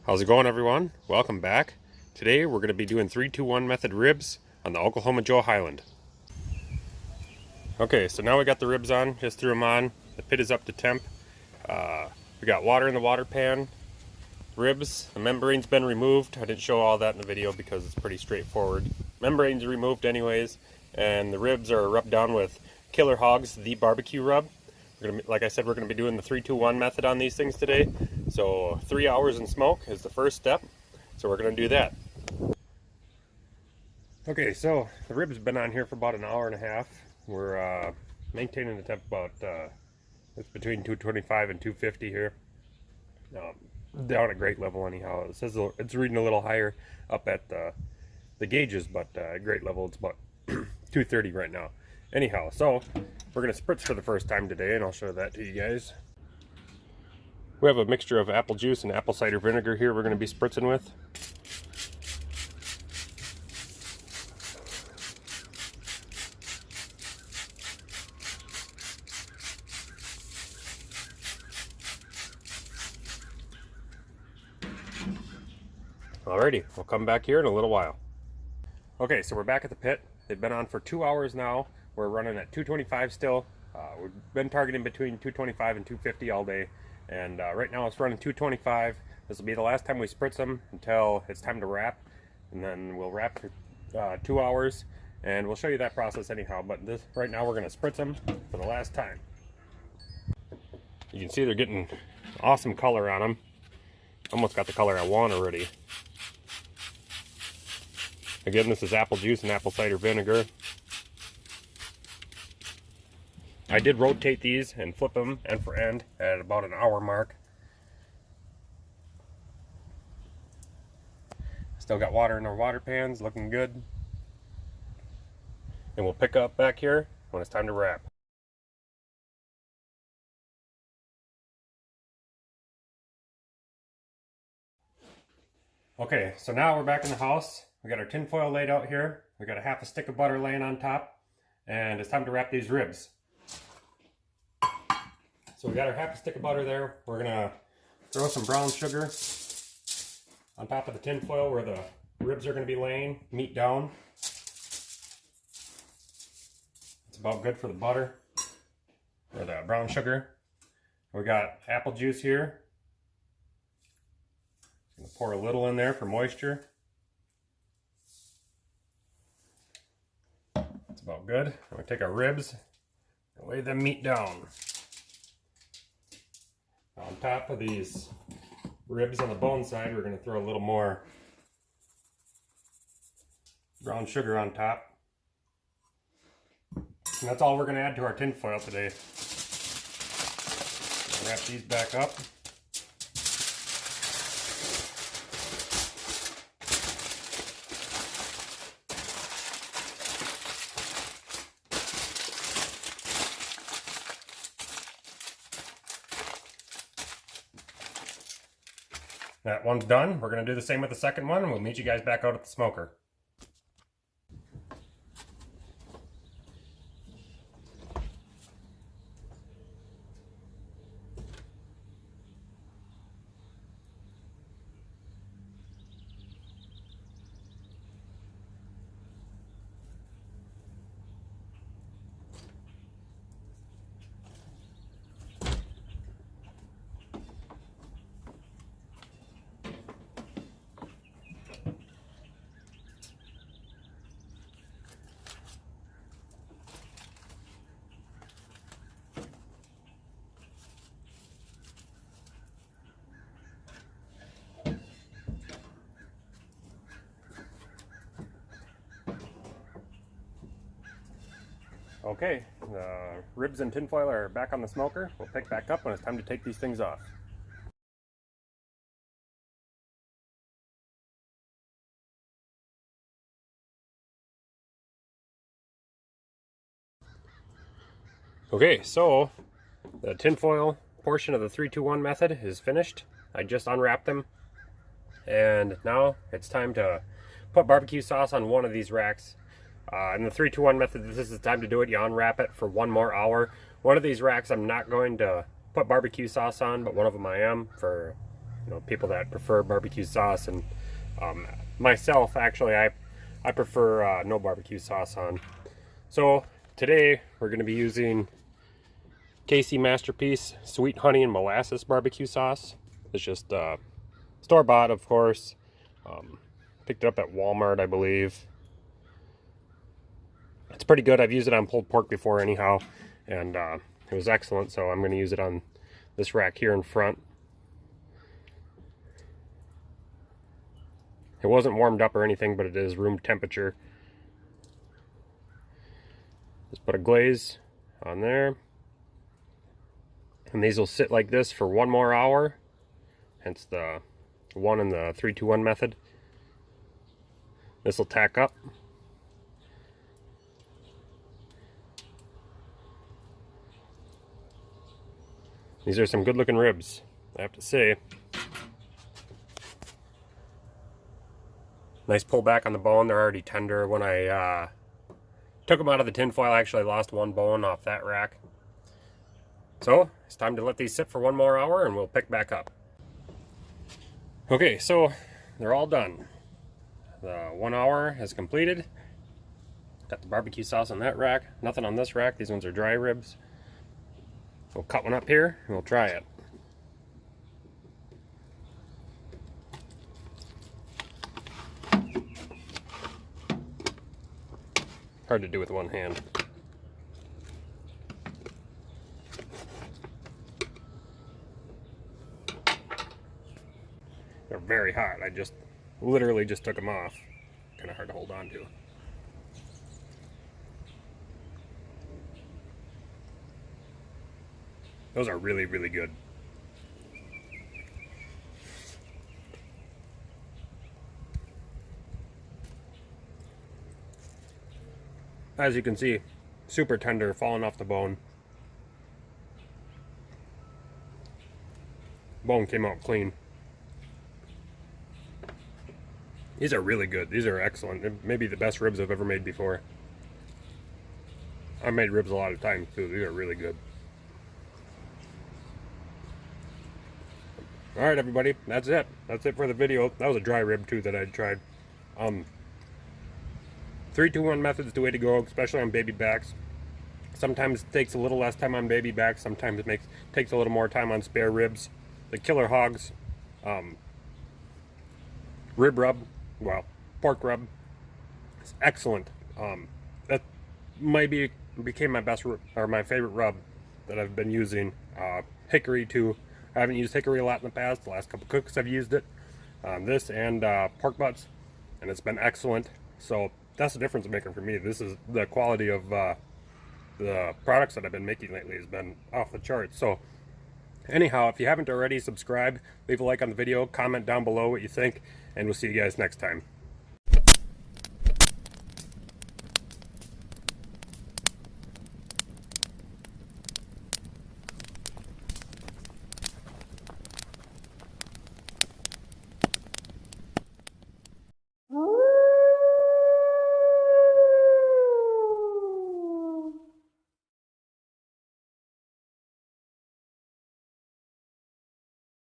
How's it going, everyone? Welcome back. Today we're going to be doing 3-2-1 method ribs on the Oklahoma Joe Highland. Okay, so now we got the ribs on, just threw them on. The pit is up to temp. We got water in the water pan. Ribs, the membrane's been removed. I didn't show all that in the video because it's pretty straightforward. Membrane's removed anyways, and the ribs are rubbed down with Killer Hogs, the barbecue rub. Like I said, we're going to be doing the 3-2-1 method on these things today. So 3 hours in smoke is the first step. So we're going to do that. Okay, so the ribs have been on here for about an hour and a half. We're maintaining the temp about, it's between 225 and 250 here. Down at grade level anyhow. It says it's reading a little higher up at the gauges, but at grade level it's about 230 right now. Anyhow, so we're going to spritz for the first time today, and I'll show that to you guys. We have a mixture of apple juice and apple cider vinegar here we're going to be spritzing with. Alrighty, we'll come back here in a little while. Okay, so we're back at the pit. They've been on for 2 hours now. We're running at 225 still. We've been targeting between 225 and 250 all day. And right now it's running 225. This will be the last time we spritz them until it's time to wrap. And then we'll wrap for 2 hours. And we'll show you that process anyhow. But right now we're going to spritz them for the last time. You can see they're getting awesome color on them. Almost got the color I want already. Again, this is apple juice and apple cider vinegar. I did rotate these and flip them end for end at about an hour mark. Still got water in our water pans, looking good. And we'll pick up back here when it's time to wrap. Okay, so now we're back in the house. We got our tin foil laid out here. We got a half a stick of butter laying on top. And it's time to wrap these ribs. So we got our half a stick of butter there. We're gonna throw some brown sugar on top of the tin foil where the ribs are gonna be laying, meat down. It's about good for the butter, or the brown sugar. We got apple juice here. I'm gonna pour a little in there for moisture. That's about good. I'm gonna take our ribs and lay the meat down. On top of these ribs on the bone side, we're going to throw a little more brown sugar on top. And that's all we're going to add to our tin foil today. Wrap these back up. That one's done. We're going to do the same with the second one, and we'll meet you guys back out at the smoker. Okay, the ribs and tinfoil are back on the smoker. We'll pick back up when it's time to take these things off. Okay, so the tinfoil portion of the 3-2-1 method is finished. I just unwrapped them. And now it's time to put barbecue sauce on one of these racks. In the 3-2-1 method, this is the time to do it. You unwrap it for 1 more hour. One of these racks I'm not going to put barbecue sauce on, but one of them I am for you know, people that prefer barbecue sauce, and myself, actually, I prefer no barbecue sauce on. So today we're going to be using KC Masterpiece Sweet Honey and Molasses Barbecue Sauce. It's just store-bought, of course. Picked it up at Walmart, I believe. It's pretty good. I've used it on pulled pork before anyhow, and it was excellent, so I'm going to use it on this rack here in front. It wasn't warmed up or anything, but it is room temperature. Just put a glaze on there. And these will sit like this for 1 more hour. Hence the 1 in the 3-2-1 method. This will tack up. These are some good looking ribs, I have to say. Nice pull back on the bone. They're already tender. When I took them out of the tin foil, I actually lost 1 bone off that rack. So it's time to let these sit for 1 more hour and we'll pick back up. Okay, so they're all done. The 1 hour has completed. Got the barbecue sauce on that rack. Nothing on this rack. These ones are dry ribs. We'll cut one up here and we'll try it. Hard to do with one hand. They're very hot. I literally just took them off. Kind of hard to hold on to. Those are really, really good. As you can see, super tender, falling off the bone. Bone came out clean. These are really good. These are excellent. Maybe the best ribs I've ever made before. I've made ribs a lot of times too. These are really good. Alright everybody, that's it. That's it for the video. That was a dry rib too that I tried. 3-2-1 method's the way to go, especially on baby backs. Sometimes it takes a little less time on baby backs. Sometimes it takes a little more time on spare ribs. The killer hogs, rib rub, well, pork rub, it's excellent. That maybe became my best or my favorite rub that I've been using. Hickory too. I haven't used hickory a lot in the past. The last couple cooks I've used it. This and pork butts, and it's been excellent. So that's the difference maker for me. This is the quality of the products that I've been making lately has been off the charts. So anyhow, if you haven't already, subscribe, leave a like on the video, comment down below what you think, and we'll see you guys next time.